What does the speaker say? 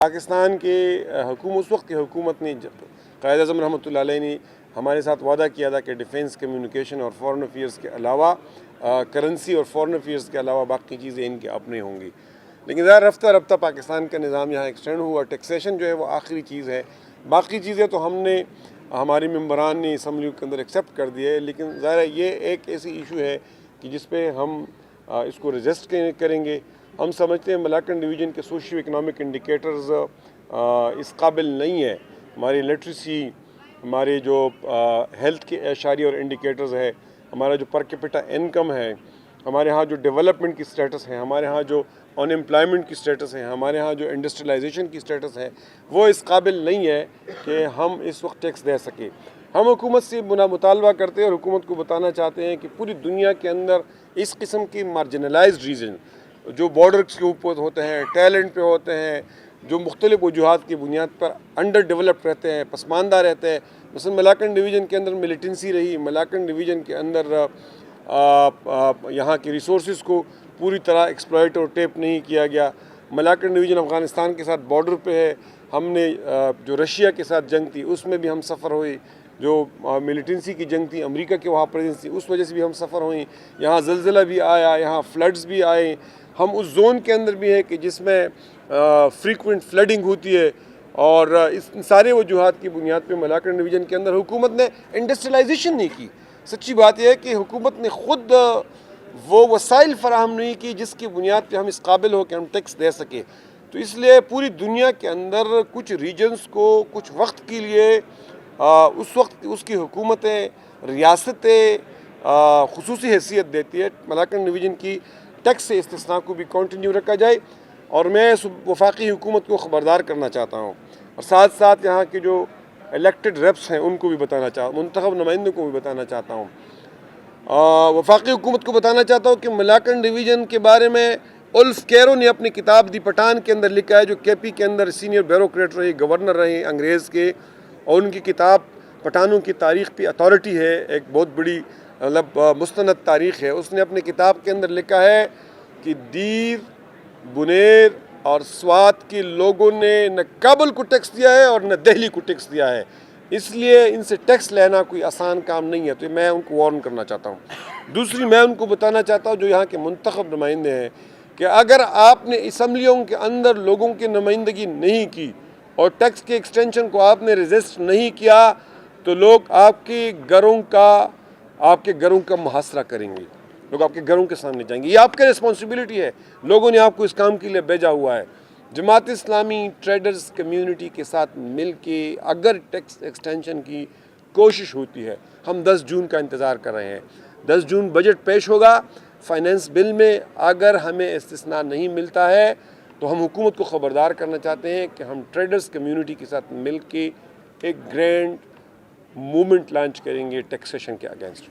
پاکستان کے اس وقت کی حکومت نے قائد اعظم رحمۃ اللہ علیہ نے ہمارے ساتھ وعدہ کیا تھا کہ ڈیفینس، کمیونیکیشن اور فورن افیئرس کے علاوہ کرنسی اور فورن افیئرس کے علاوہ باقی چیزیں ان کے اپنے ہوں گی، لیکن ظاہر رفتہ رفتہ پاکستان کا نظام یہاں ایکسٹینڈ ہوا۔ ٹیکسیشن جو ہے وہ آخری چیز ہے، باقی چیزیں تو ہم نے ہماری ممبران نے اسمبلی کے اندر ایکسیپٹ کر دی ہے، لیکن ظاہر یہ ایک ایسی ایشو ہے کہ جس پہ ہم اس کو رجسٹ کریں گے۔ ہم سمجھتے ہیں ملاکن ڈویژن کے سوشیو اکنامک انڈیکیٹرز اس قابل نہیں ہے۔ ہماری لٹریسی، ہمارے جو ہیلتھ کے اشاریہ اور انڈیکیٹرز ہے، ہمارا جو پر کیپٹا انکم ہے، ہمارے ہاں جو ڈیولپمنٹ کی سٹیٹس ہے، ہمارے ہاں جو ان امپلائمنٹ کی سٹیٹس ہے، ہمارے ہاں جو انڈسٹریلائزیشن کی سٹیٹس ہے، وہ اس قابل نہیں ہے کہ ہم اس وقت ٹیکس دے سکیں۔ ہم حکومت سے مطالبہ کرتے ہیں اور حکومت کو بتانا چاہتے ہیں کہ پوری دنیا کے اندر اس قسم کی مارجنلائزڈ ریجن جو بارڈرز کے اوپر ہوتے ہیں، ٹیلنٹ پہ ہوتے ہیں، جو مختلف وجوہات کی بنیاد پر انڈر ڈیولپڈ رہتے ہیں، پسماندہ رہتے ہیں، مثلا ملاکن ڈویژن کے اندر ملیٹنسی رہی، ملاکن ڈویژن کے اندر یہاں کے ریسورسز کو پوری طرح ایکسپلائٹ اور ٹیپ نہیں کیا گیا۔ ملاکن ڈویژن افغانستان کے ساتھ بارڈر پہ ہے، ہم نے جو رشیا کے ساتھ جنگ تھی اس میں بھی ہم سفر ہوئی، جو ملیٹنسی کی جنگ تھی، امریکہ کے وہاں پریزنس تھی، اس وجہ سے بھی ہم سفر ہوئیں، یہاں زلزلہ بھی آیا، یہاں فلڈز بھی آئے، ہم اس زون کے اندر بھی ہیں کہ جس میں فریکوینٹ فلڈنگ ہوتی ہے، اور اس سارے وجوہات کی بنیاد پہ ملاکن ڈویژن کے اندر حکومت نے انڈسٹریلائزیشن نہیں کی۔ سچی بات یہ ہے کہ حکومت نے خود وہ وسائل فراہم نہیں کی جس کی بنیاد پہ ہم اس قابل ہو کہ ہم ٹیکس دے سکیں۔ تو اس لیے پوری دنیا کے اندر کچھ ریجنز کو کچھ وقت کے لیے اس وقت اس کی حکومتیں، ریاستیں خصوصی حیثیت دیتی ہے۔ ملاکن ڈویژن کی ٹیکس سے استثناء کو بھی کنٹینیو رکھا جائے، اور میں وفاقی حکومت کو خبردار کرنا چاہتا ہوں، اور ساتھ ساتھ یہاں کے جو الیکٹڈ ریپس ہیں ان کو بھی بتانا منتخب نمائندوں کو بھی بتانا چاہتا ہوں، وفاقی حکومت کو بتانا چاہتا ہوں کہ ملاکن ڈویژن کے بارے میں اولف کیرو نے اپنی کتاب دی پٹھان کے اندر لکھا ہے، جو کے پی کے اندر سینئر بیوروکریٹ رہے، گورنر رہے انگریز کے، اور ان کی کتاب پٹھانوں کی تاریخ پہ اتھارٹی ہے، ایک بہت بڑی مستند تاریخ ہے۔ اس نے اپنی کتاب کے اندر لکھا ہے کہ دیر، بنیر اور سوات کے لوگوں نے نہ کابل کو ٹیکس دیا ہے اور نہ دہلی کو ٹیکس دیا ہے، اس لیے ان سے ٹیکس لینا کوئی آسان کام نہیں ہے۔ تو میں ان کو وارن کرنا چاہتا ہوں۔ دوسری، میں ان کو بتانا چاہتا ہوں جو یہاں کے منتخب نمائندے ہیں کہ اگر آپ نے اسمبلیوں کے اندر لوگوں کی نمائندگی نہیں کی اور ٹیکس کے ایکسٹینشن کو آپ نے ریزسٹ نہیں کیا تو لوگ آپ کے گھروں کا محاصرہ کریں گے، لوگ آپ کے گھروں کے سامنے جائیں گے۔ یہ آپ کی رسپانسبلٹی ہے، لوگوں نے آپ کو اس کام کے لیے بھیجا ہوا ہے۔ جماعت اسلامی ٹریڈرز کمیونٹی کے ساتھ مل کے اگر ٹیکس ایکسٹینشن کی کوشش ہوتی ہے، ہم 10 جون کا انتظار کر رہے ہیں۔ 10 جون بجٹ پیش ہوگا، فائنینس بل میں اگر ہمیں استثناء نہیں ملتا ہے تو ہم حکومت کو خبردار کرنا چاہتے ہیں کہ ہم ٹریڈرز کمیونٹی کے ساتھ مل کے ایک گرینڈ موومنٹ لانچ کریں گے ٹیکسیشن کے اگینسٹ۔